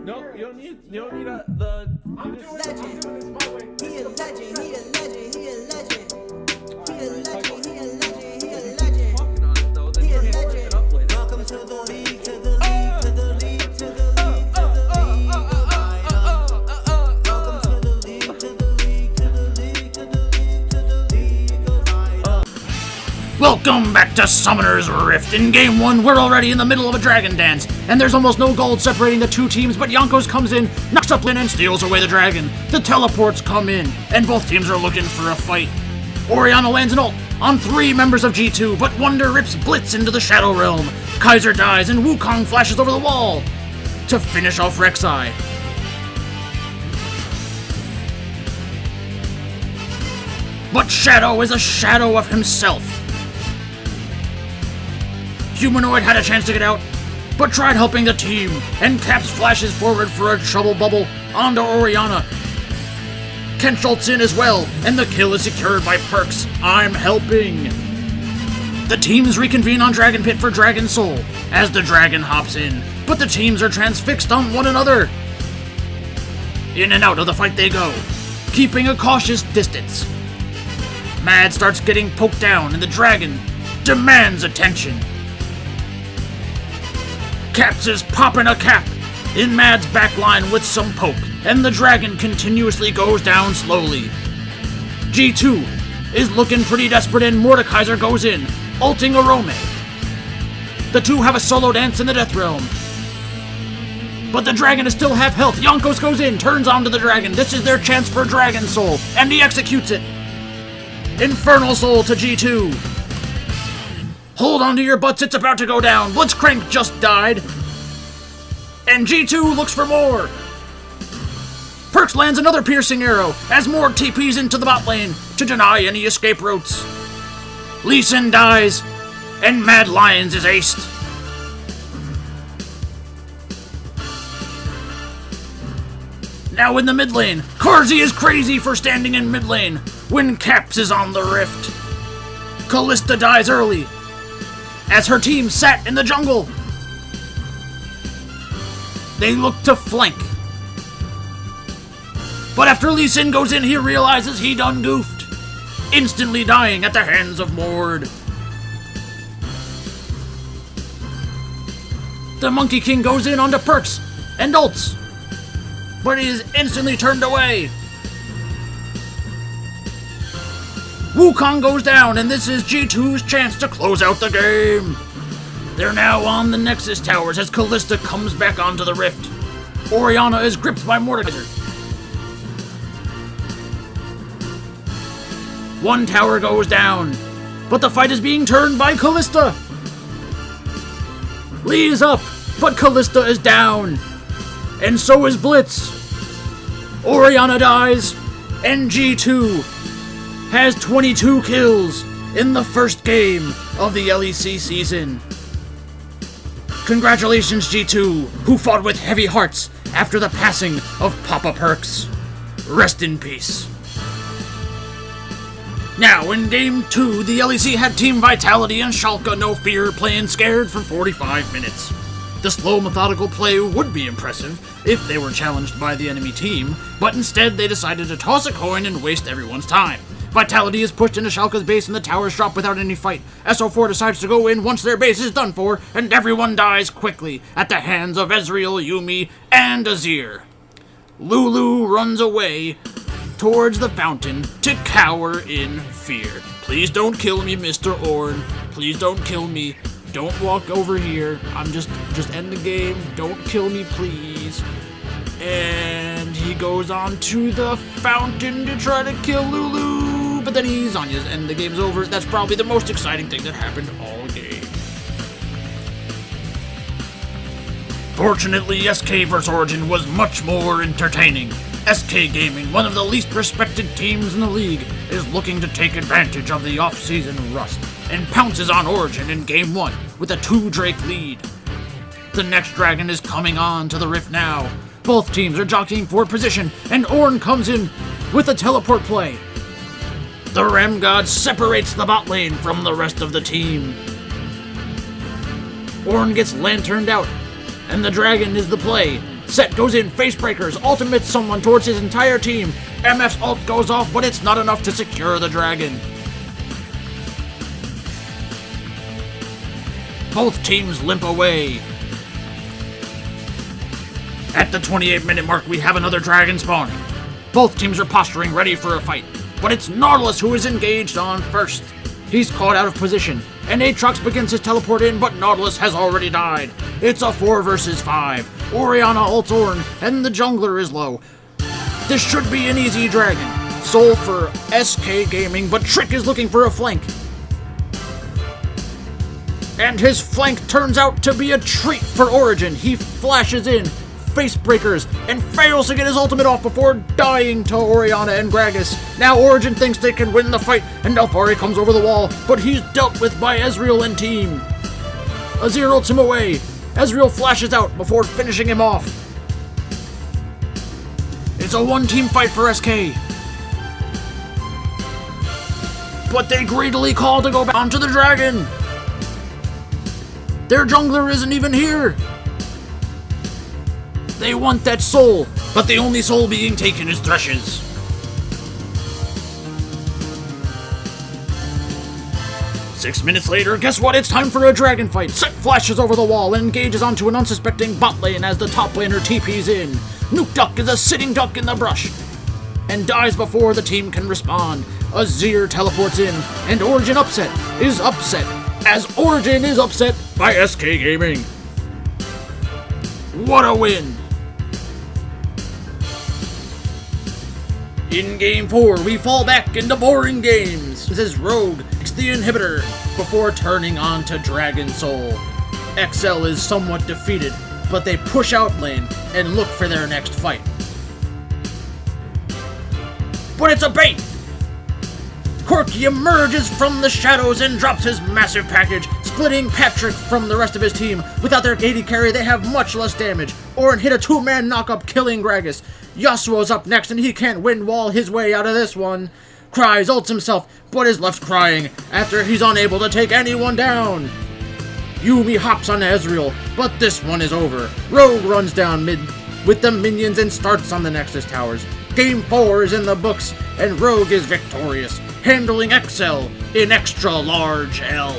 No, you don't need the. I'm doing this my way. He a legend, he a legend, he a legend. He a legend, he a legend, he a legend. Talking on it though, then He you a can't put it up legend. later. Welcome to the league, to the league, to the league, to the league, to the league of idols. Welcome to the league, to the league, to the league, to the league, to the league of idols. Welcome back to Summoner's Rift. In Game 1, we're already in the middle of a dragon dance, and there's almost no gold separating the two teams, but Yonkos comes in, knocks up Lin, and steals away the dragon. The teleports come in, and both teams are looking for a fight. Orianna lands an ult on 3 members of G2, but Wonder rips Blitz into the Shadow Realm. Kaiser dies, and Wukong flashes over the wall to finish off Rek'Sai. But Shadow is a shadow of himself. Humanoid had a chance to get out, but tried helping the team, and Caps flashes forward for a trouble bubble onto Orianna. Ken Schultz in as well, and the kill is secured by Perks. I'm helping. The teams reconvene on Dragon Pit for Dragon Soul, as the dragon hops in, but the teams are transfixed on one another. In and out of the fight they go, keeping a cautious distance. Mad starts getting poked down, and the dragon demands attention. Caps is popping a cap in Mad's backline with some poke, and the dragon continuously goes down slowly. G2 is looking pretty desperate, and Mordekaiser goes in, ulting Arome. The two have a solo dance in the Death Realm, but the dragon is still half health. Yonkos goes in, turns onto the dragon. This is their chance for Dragon Soul, and he executes it. Infernal Soul to G2. Hold on to your butts, it's about to go down. Blitzcrank just died. And G2 looks for more. Perks lands another piercing arrow as Mord TPs into the bot lane to deny any escape routes. Lee Sin dies, and Mad Lions is aced. Now in the mid lane, Carzzy is crazy for standing in mid lane when Caps is on the rift. Kalista dies early as her team sat in the jungle. They look to flank, but after Lee Sin goes in, he realizes he done goofed, instantly dying at the hands of Mord. The Monkey King goes in onto Perks and ults, but he is instantly turned away. Wukong goes down, and this is G2's chance to close out the game. They're now on the Nexus towers as Kalista comes back onto the rift. Orianna is gripped by Mordekaiser. One tower goes down, but the fight is being turned by Kalista. Lee is up, but Kalista is down, and so is Blitz. Orianna dies, and G2 has 22 kills in the first game of the LEC season. Congratulations, G2, who fought with heavy hearts after the passing of Papa Perks. Rest in peace. Now, in Game 2, the LEC had Team Vitality and Schalke No Fear playing scared for 45 minutes. The slow, methodical play would be impressive if they were challenged by the enemy team, but instead they decided to toss a coin and waste everyone's time. Vitality is pushed into Schalke's base and the towers drop without any fight. SO4 decides to go in once their base is done for, and everyone dies quickly at the hands of Ezreal, Yuumi, and Azir. Lulu runs away towards the fountain to cower in fear. Please don't kill me, Mr. Ornn. Please don't kill me. Don't walk over here. I'm just end the game. Don't kill me, please. And he goes on to the fountain to try to kill Lulu, but then he's Zanya's and the game's over. That's probably the most exciting thing that happened all game. Fortunately, SK vs Origin was much more entertaining. SK Gaming, one of the least respected teams in the league, is looking to take advantage of the off-season rust and pounces on Origin in Game 1 with a 2-Drake lead. The next dragon is coming on to the rift now. Both teams are jockeying for position, and Ornn comes in with a teleport play. The Ram God separates the bot lane from the rest of the team. Ornn gets lanterned out, and the dragon is the play. Set goes in, face breakers, ultimates someone towards his entire team. MF's ult goes off, but it's not enough to secure the dragon. Both teams limp away. At the 28-minute mark, we have another dragon spawning. Both teams are posturing, ready for a fight. But it's Nautilus who is engaged on first. He's caught out of position, and Aatrox begins his teleport in, but Nautilus has already died. It's a 4 versus 5. Orianna ults Ornn, and the jungler is low. This should be an easy dragon. Soul for SK Gaming, but Trick is looking for a flank. And his flank turns out to be a treat for Origin. He flashes in, face breakers, and fails to get his ultimate off before dying to Orianna and Gragas. Now Origin thinks they can win the fight, and Nelfari comes over the wall, but he's dealt with by Ezreal and team. Azir ults him away. Ezreal flashes out before finishing him off. It's a one-team fight for SK. But they greedily call to go back onto the dragon. Their jungler isn't even here. They want that soul, but the only soul being taken is Thresh's. Six minutes later, guess what? It's time for a dragon fight. Set flashes over the wall and engages onto an unsuspecting bot lane as the top laner TP's in. Nuke Duck is a sitting duck in the brush and dies before the team can respond. Azir teleports in, and Origin is upset as Origin is upset by SK Gaming. What a win! In Game 4, we fall back into boring games. This is Rogue takes the inhibitor before turning on to Dragon Soul. XL is somewhat defeated, but they push out lane and look for their next fight. But it's a bait! Corki emerges from the shadows and drops his massive package, splitting Patrick from the rest of his team. Without their AD carry, they have much less damage. Ornn hit a 2-man knockup, killing Gragas. Yasuo's up next, and he can't wind wall his way out of this one. Cries ults himself, but is left crying after he's unable to take anyone down. Yuumi hops on Ezreal, but this one is over. Rogue runs down mid with the minions and starts on the Nexus towers. Game 4 is in the books, and Rogue is victorious, handling XL in extra large L.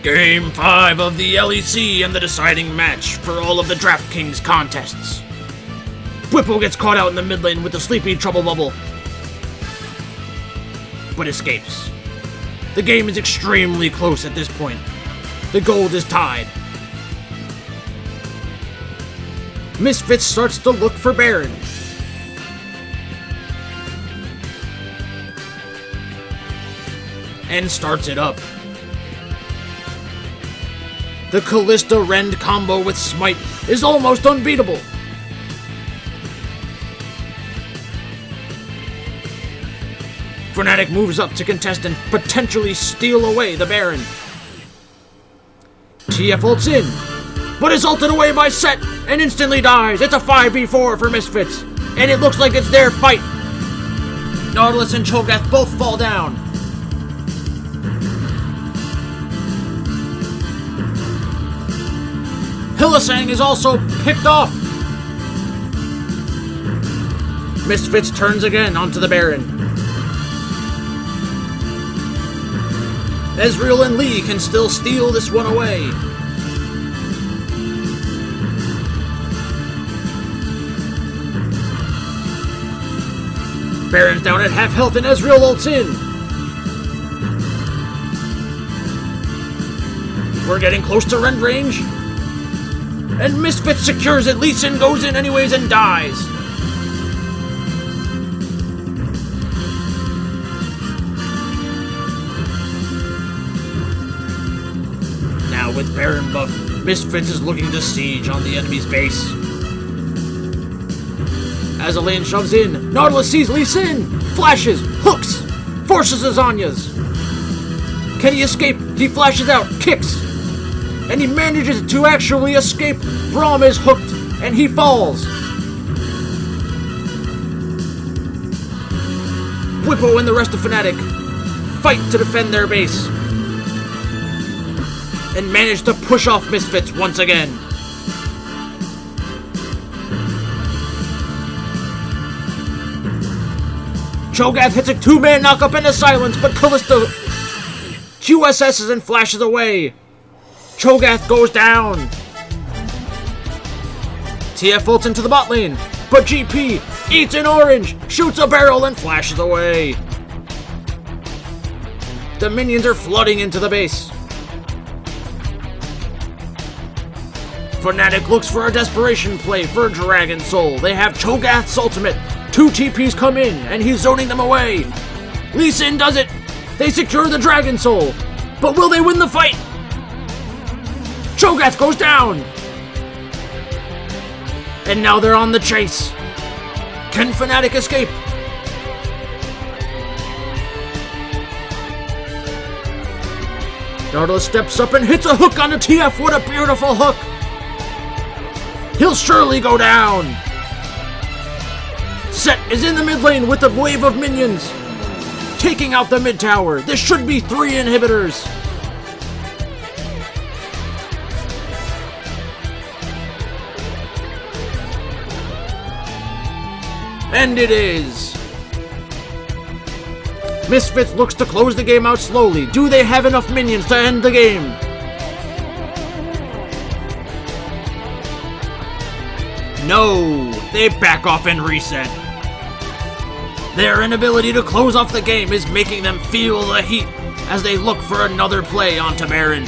Game 5 of the LEC and the deciding match for all of the DraftKings contests. Whippo gets caught out in the mid lane with the sleepy trouble bubble, but escapes. The game is extremely close at this point. The gold is tied. Misfits starts to look for Baron. And starts it up. The Callista Rend combo with Smite is almost unbeatable. Fnatic moves up to contest and potentially steal away the Baron. TF ults in, but is ulted away by Set and instantly dies. It's a 5v4 for Misfits, and it looks like it's their fight. Nautilus and Cho'Gath both fall down. Hylissang is also picked off. Misfits turns again onto the Baron. Ezreal and Lee can still steal this one away. Baron's down at half health and Ezreal ults in. We're getting close to Rend range. And Misfits secures it. Lee Sin goes in anyways and dies. Now with Baron buff, Misfits is looking to siege on the enemy's base. As a lane shoves in, Nautilus sees Lee Sin, flashes, hooks, forces Azanya's. Can he escape? He flashes out, kicks, and he manages to actually escape. Braum is hooked, and he falls. Whippo and the rest of Fnatic fight to defend their base and manage to push off Misfits once again. Cho'Gath hits a 2-man knockup into silence, but Kalista QSS's and flashes away. Cho'Gath goes down. TF ults into the bot lane, but GP eats an orange, shoots a barrel, and flashes away. The minions are flooding into the base. Fnatic looks for a desperation play for Dragon Soul. They have Cho'Gath's ultimate. 2 TPs come in, and he's zoning them away. Lee Sin does it. They secure the Dragon Soul. But will they win the fight? Cho'Gath goes down. And now they're on the chase. Can Fnatic escape? Nautilus steps up and hits a hook onto TF. What a beautiful hook. He'll surely go down. Set is in the mid lane with a wave of minions, taking out the mid tower. This should be 3 inhibitors. And it is. Misfits looks to close the game out slowly. Do they have enough minions to end the game? No, they back off and reset. Their inability to close off the game is making them feel the heat as they look for another play onto Baron.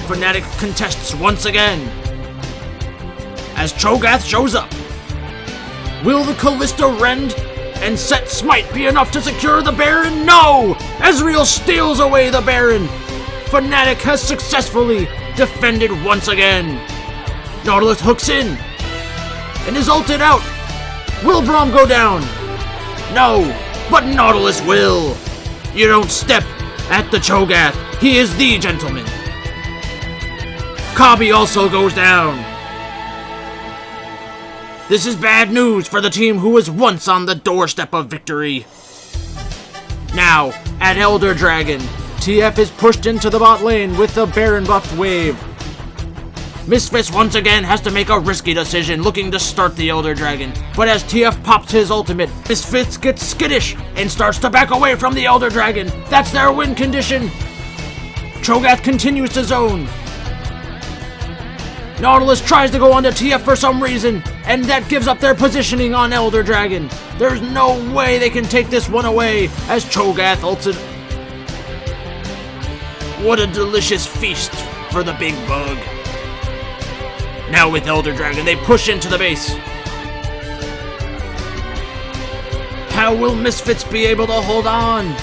Fnatic contests once again as Cho'Gath shows up. Will the Kalista rend and set smite be enough to secure the Baron? No! Ezreal steals away the Baron. Fnatic has successfully defended once again. Nautilus hooks in and is ulted out. Will Braum go down? No, but Nautilus will. You don't step at the Cho'Gath. He is the gentleman. Kabi also goes down. This is bad news for the team who was once on the doorstep of victory. Now, at Elder Dragon, TF is pushed into the bot lane with the Baron buff wave. Misfits once again has to make a risky decision, looking to start the Elder Dragon. But as TF pops his ultimate, Misfits gets skittish and starts to back away from the Elder Dragon. That's their win condition. Cho'Gath continues to zone. Nautilus tries to go onto TF for some reason, and that gives up their positioning on Elder Dragon. There's no way they can take this one away as Cho'Gath ulted. What a delicious feast for the big bug. Now with Elder Dragon, they push into the base. How will Misfits be able to hold on?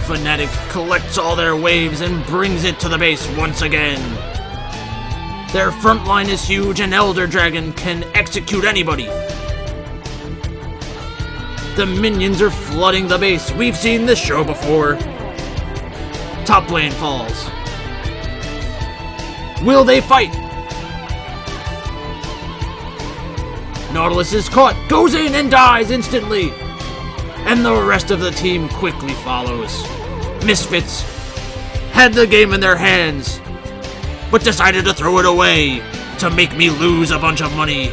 Fnatic collects all their waves and brings it to the base once again. Their front line is huge and Elder Dragon can execute anybody. The minions are flooding the base. We've seen this show before. Top lane falls. Will they fight? Nautilus is caught, goes in and dies instantly. And the rest of the team quickly follows. Misfits had the game in their hands, but decided to throw it away to make me lose a bunch of money.